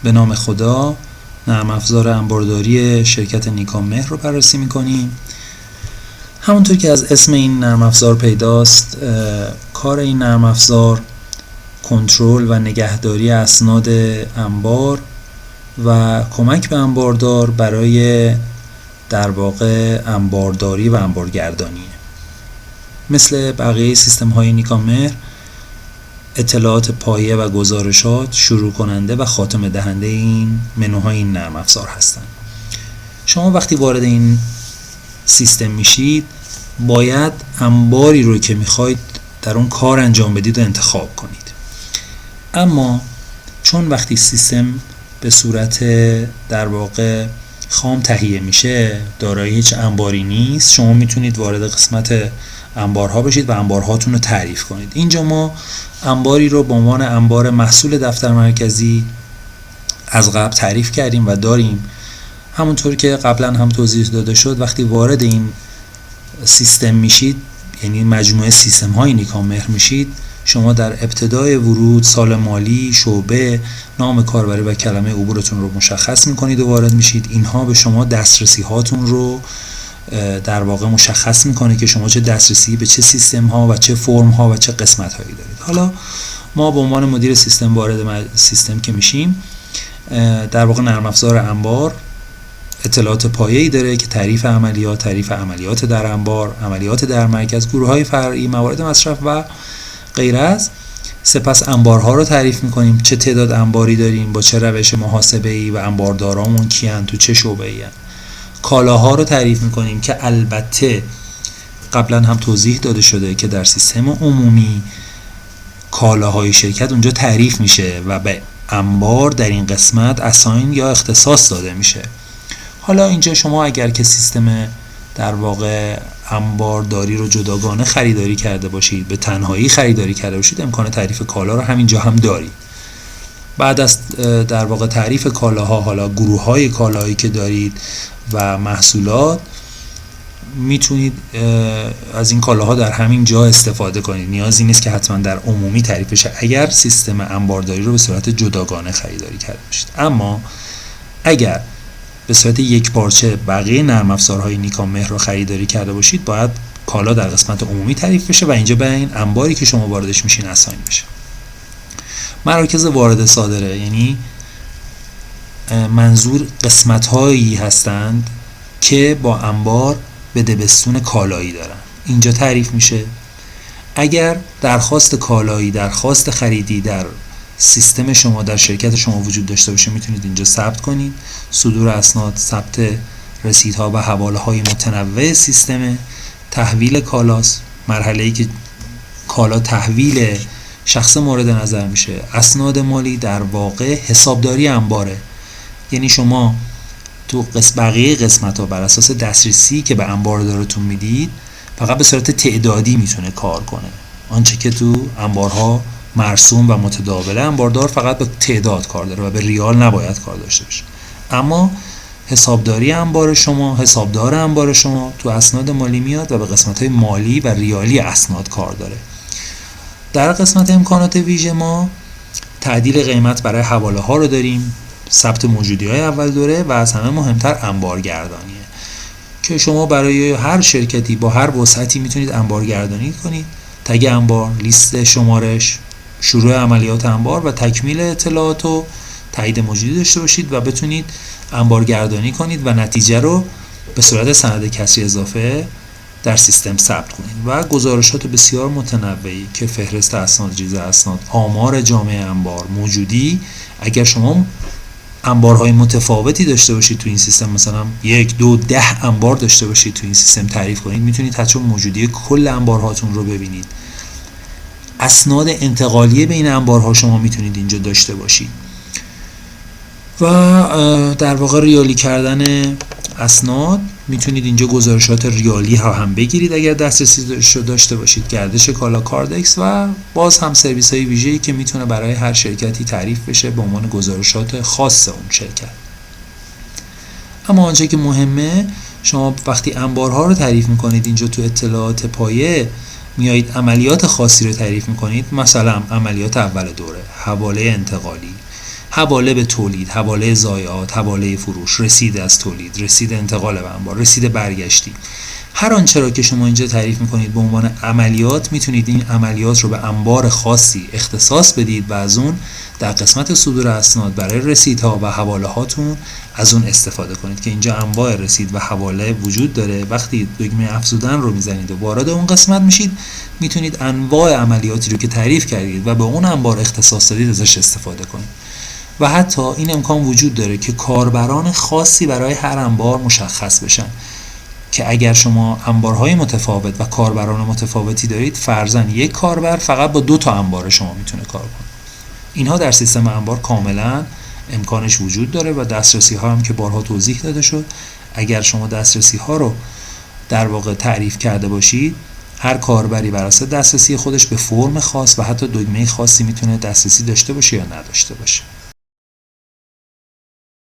به نام خدا. نرم افزار انبارداری شرکت نیکان مهر رو بررسی میکنیم. همونطور که از اسم این نرم افزار پیداست، کار این نرم افزار کنترل و نگهداری اسناد انبار و کمک به انباردار برای در واقع انبارداری و انبارگردانیه. مثل بقیه سیستم های نیکان مهر، اطلاعات پایه و گزارشات شروع کننده و خاتمه دهنده این منوهای این نرم افزار هستند. شما وقتی وارد این سیستم میشید باید انباری رو که میخواید در اون کار انجام بدید و انتخاب کنید. اما چون وقتی سیستم به صورت در واقع خام تهیه میشه، دارای هیچ انباری نیست، شما میتونید وارد قسمت انبارها بشید و انبارهاتون رو تعریف کنید. اینجا ما انباری رو به عنوان انبار محصول دفتر مرکزی از قبل تعریف کردیم و داریم. همونطور که قبلا هم توضیح داده شد، وقتی وارد این سیستم میشید، یعنی مجموعه سیستم های نیکان مهر میشید، شما در ابتدای ورود سال مالی، شعبه، نام کاربری و کلمه عبورتون رو مشخص میکنید و وارد میشید. اینها به شما دسترسی هاتون رو در واقع مشخص میکنه که شما چه دسترسی به چه سیستم ها و چه فرم ها و چه قسمت هایی دارید. حالا ما به عنوان مدیر سیستم وارد سیستم که میشیم، در واقع نرم افزار انبار اطلاعات پایه‌ای داره که تعریف عملیات در انبار، عملیات در مرکز، گروه‌های فرعی، موارد مصرف و غیر از. سپس انبارها رو تعریف میکنیم، چه تعداد انباری داریم، با چه روش محاسبه‌ای و انباردارامون کیان، تو چه شعبه‌ای. کالاها رو تعریف میکنیم که البته قبلا هم توضیح داده شده که در سیستم عمومی کالاهای شرکت اونجا تعریف میشه و به انبار در این قسمت اساین یا اختصاص داده میشه. حالا اینجا شما اگر که سیستم در واقع انبارداری رو جداگانه خریداری کرده باشید، به تنهایی خریداری کرده باشید، امکان تعریف کالا رو همینجا هم دارید. بعد از در واقع تعریف کالاها، حالا گروه‌های کالایی که دارید و محصولات، میتونید از این کالاها در همین جا استفاده کنید. نیازی نیست که حتما در عمومی تعریف بشه اگر سیستم انبارداری رو به صورت جداگانه خریداری کرده باشید. اما اگر به صورت یک پارچه بقیه نرم افزارهای نیکان مهر رو خریداری کرده باشید، باید کالا در قسمت عمومی تعریف بشه و اینجا به این انباری که شما واردش میشین اساین بشه. مراکز وارد صادره، یعنی منظور قسمت هایی هستند که با انبار به دبستون کالایی دارن، اینجا تعریف میشه. اگر درخواست کالایی، درخواست خریدی در سیستم شما، در شرکت شما وجود داشته باشه، میتونید اینجا ثبت کنید. صدور اسناد، ثبت رسیدها و حواله های متنوع سیستم، تحویل کالاست، مرحله‌ای که کالا تحویل شخص مورد نظر میشه. اسناد مالی، در واقع حسابداری انباره، یعنی شما تو بقیه قسمت ها بر اساس دسترسی که به انباردارتون میدید فقط به صورت تعدادی میتونه کار کنه. آنچه که تو انبارها مرسوم و متداوله، انباردار فقط به تعداد کار داره و به ریال نباید کار داشته باشه. اما حسابداری انبار شما، حسابدار انبار شما تو اسناد مالی میاد و به قسمت های مالی و ریالی اسناد کار داره. در قسمت امکانات ویژه ما تعدیل قیمت برای حواله ها رو داریم، ثبت موجودی های اول دوره و از همه مهمتر انبارگردانیه که شما برای هر شرکتی با هر وسعتی میتونید انبارگردانی کنید. تگ انبار، لیست شمارش، شروع عملیات انبار و تکمیل اطلاعات و تایید موجودی داشته باشید و بتونید انبارگردانی کنید و نتیجه رو به صورت سند کسری اضافه در سیستم ثبت کنید و گزارشات بسیار متنوعی که فهرست اسناد، ریز اسناد، آمار جامع انبار، موجودی. اگر شما انبارهای متفاوتی داشته باشید تو این سیستم، مثلا 1، 2، 10 انبار داشته باشید تو این سیستم تعریف کنید، میتونید حتی موجودی کل انبارهاتون رو ببینید. اسناد انتقالی بین انبارها شما میتونید اینجا داشته باشید و در واقع ریالی کردن اسناد، میتونید اینجا گزارشات ریالی ها هم بگیرید اگر دسترسی داشته باشید، گردش کالا، کاردکس و باز هم سرویس های ویژه‌ای که میتونه برای هر شرکتی تعریف بشه به عنوان گزارشات خاص اون شرکت. اما آنچه که مهمه، شما وقتی انبارها رو تعریف میکنید اینجا تو اطلاعات پایه میایید عملیات خاصی رو تعریف میکنید، مثلا عملیات اول دوره، حواله انتقالی، حواله به تولید، حواله ضایعات، حواله فروش، رسید از تولید، رسید انتقال به انبار، رسید برگشتی. هر آنچه را که شما اینجا تعریف می‌کنید به عنوان عملیات، میتونید این عملیات رو به انبار خاصی اختصاص بدید و از اون در قسمت صدور اسناد برای رسیدها و حواله هاتون از اون استفاده کنید که اینجا انواع رسید و حواله وجود داره. وقتی دکمه افزودن رو میزنید و وارد اون قسمت میشید، میتونید انواع عملیاتی رو که تعریف کردید و به اون انبار اختصاص دادید ازش استفاده کنید. و حتی این امکان وجود داره که کاربران خاصی برای هر انبار مشخص بشن که اگر شما انبارهای متفاوت و کاربران متفاوتی دارید، فرضاً یک کاربر فقط با 2 تا انبار شما میتونه کار کنه. اینها در سیستم انبار کاملاً امکانش وجود داره و دسترسی ها هم که بارها توضیح داده شد، اگر شما دسترسی ها رو در واقع تعریف کرده باشید، هر کاربری بر اساس دسترسی خودش به فرم خاص و حتی دکمه خاصی میتونه دسترسی داشته باشه یا نداشته باشه.